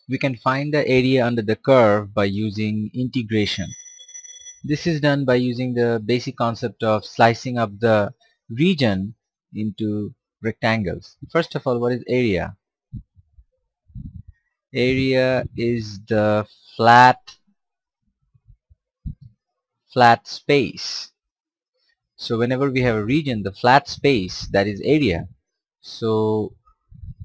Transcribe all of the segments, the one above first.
we can find the area under the curve by using integration. This is done by using the basic concept of slicing up the region into rectangles. First of all, what is area? Area is the flat space. So whenever we have a region, the flat space, that is area. So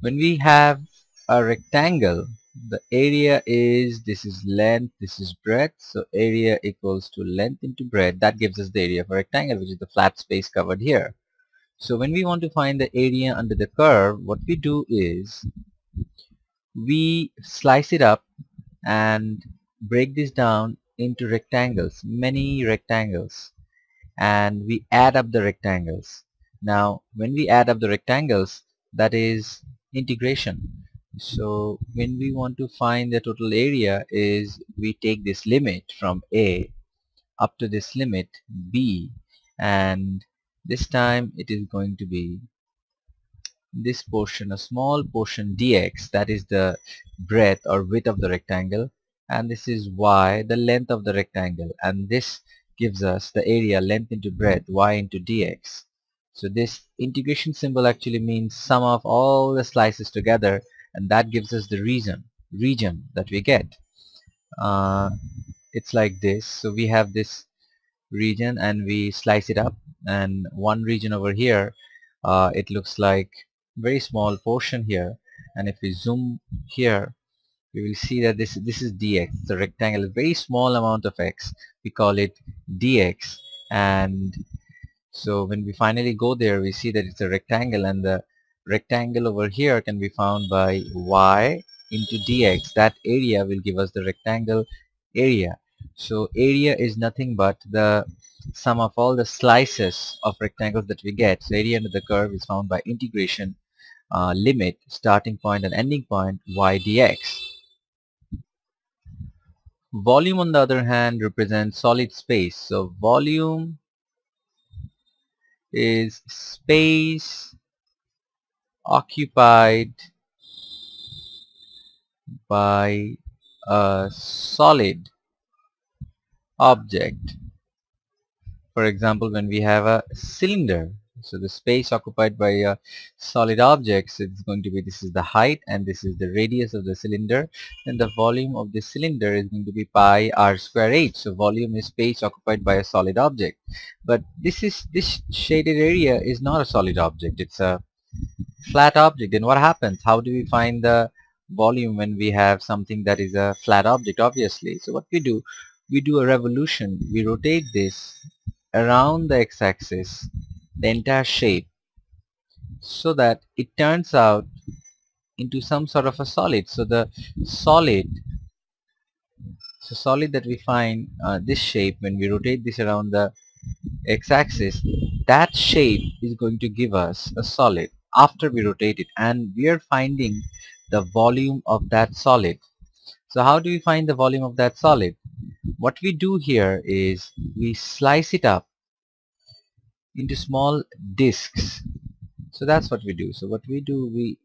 when we have a rectangle, the area is, this is length, this is breadth, so area equals to length into breadth. That gives us the area of a rectangle, which is the flat space covered here. So when we want to find the area under the curve, what we do is we slice it up and break this down into rectangles, many rectangles, and we add up the rectangles. Now when we add up the rectangles, that is integration. So when we want to find the total area is we take this limit from a up to this limit b, and this time it is going to be this portion, a small portion dx, that is the breadth or width of the rectangle, and this is y, the length of the rectangle, and this gives us the area, length into breadth, y into dx. So this integration symbol actually means sum of all the slices together, and that gives us the region that we get. uh, it's like this. So we have this region and we slice it up, and one region over here, it looks like very small portion here, and if we zoom here we will see that this is dx, the rectangle, a very small amount of x, we call it dx. And so when we finally go there, we see that it's a rectangle, and the rectangle over here can be found by y into dx. That area will give us the rectangle area. So area is nothing but the sum of all the slices of rectangles that we get. So area under the curve is found by integration, limit, starting point and ending point, y dx. Volume, on the other hand, represents solid space. So volume is space occupied by a solid object. For example, when we have a cylinder, so the space occupied by a solid object, so it's going to be, this is the height and this is the radius of the cylinder, and the volume of the cylinder is going to be pi r square h. So volume is space occupied by a solid object. But this shaded area is not a solid object, it's a flat object. Then what happens? How do we find the volume when we have something that is a flat object? Obviously, so what we do a revolution, we rotate this around the x-axis, the entire shape, so that it turns out into some sort of a solid. So the solid solid that we find, this shape, when we rotate this around the x-axis, that shape is going to give us a solid after we rotate it, and we are finding the volume of that solid. So how do we find the volume of that solid? What we do here is we slice it up into small discs. So that's what we do. So what we do, we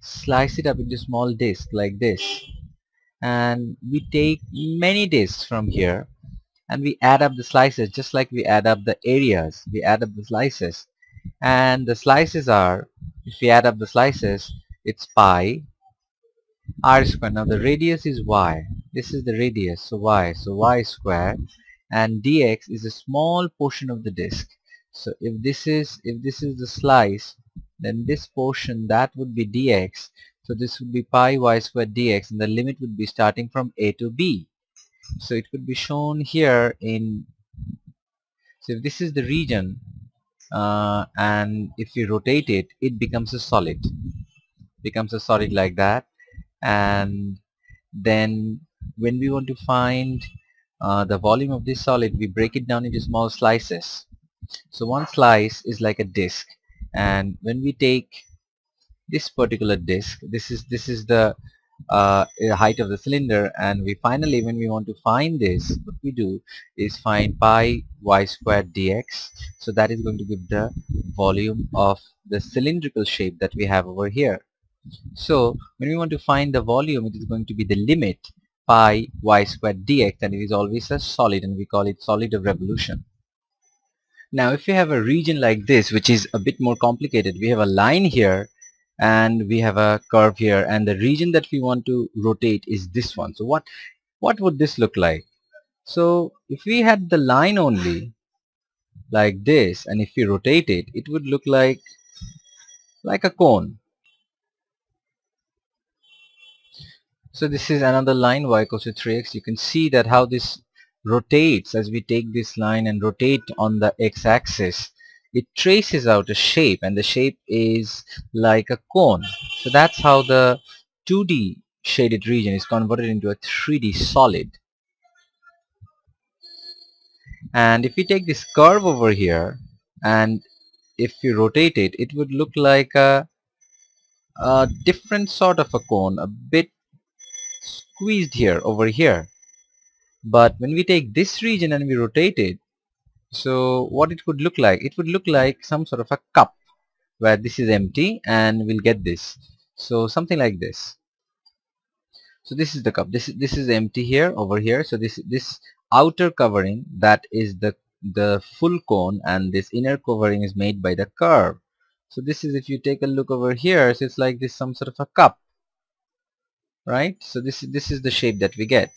slice it up into small discs like this, and we take many discs from here and we add up the slices just like we add up the areas. We add up the slices, and the slices are, if we add up the slices, it's pi r square. Now the radius is y, this is the radius, so y square, and dx is a small portion of the disk. So if this is the slice, then this portion, that would be dx. So this would be pi y square dx, and the limit would be starting from a to b. So it could be shown here in, so if this is the region, and if we rotate it, it becomes a solid, like that. And then when we want to find the volume of this solid, we break it down into small slices. So one slice is like a disc, and when we take this particular disc, this is the height of the cylinder, and we finally, when we want to find this, what we do is find pi y squared dx. So that is going to give the volume of the cylindrical shape that we have over here. So when we want to find the volume, it is going to be the limit pi y squared dx, and it is always a solid, and we call it solid of revolution. Now if you have a region like this, which is a bit more complicated, we have a line here and we have a curve here, and the region that we want to rotate is this one. So what would this look like? So if we had the line only like this, and if we rotate it, it would look like a cone. So this is another line, y equals to 3x. You can see that how this rotates as we take this line and rotate on the x-axis. It traces out a shape, and the shape is like a cone. So that's how the 2D shaded region is converted into a 3D solid. And if we take this curve over here, and if we rotate it, it would look like a different sort of a cone, a bit squeezed here over here. But when we take this region and we rotate it, so what it would look like? It would look like some sort of a cup where this is empty and we'll get this. So something like this. So this is the cup. This is empty here over here. So this outer covering, that is the full cone, and this inner covering is made by the curve. So this is, if you take a look over here, so it's like this some sort of a cup, right? So this is the shape that we get.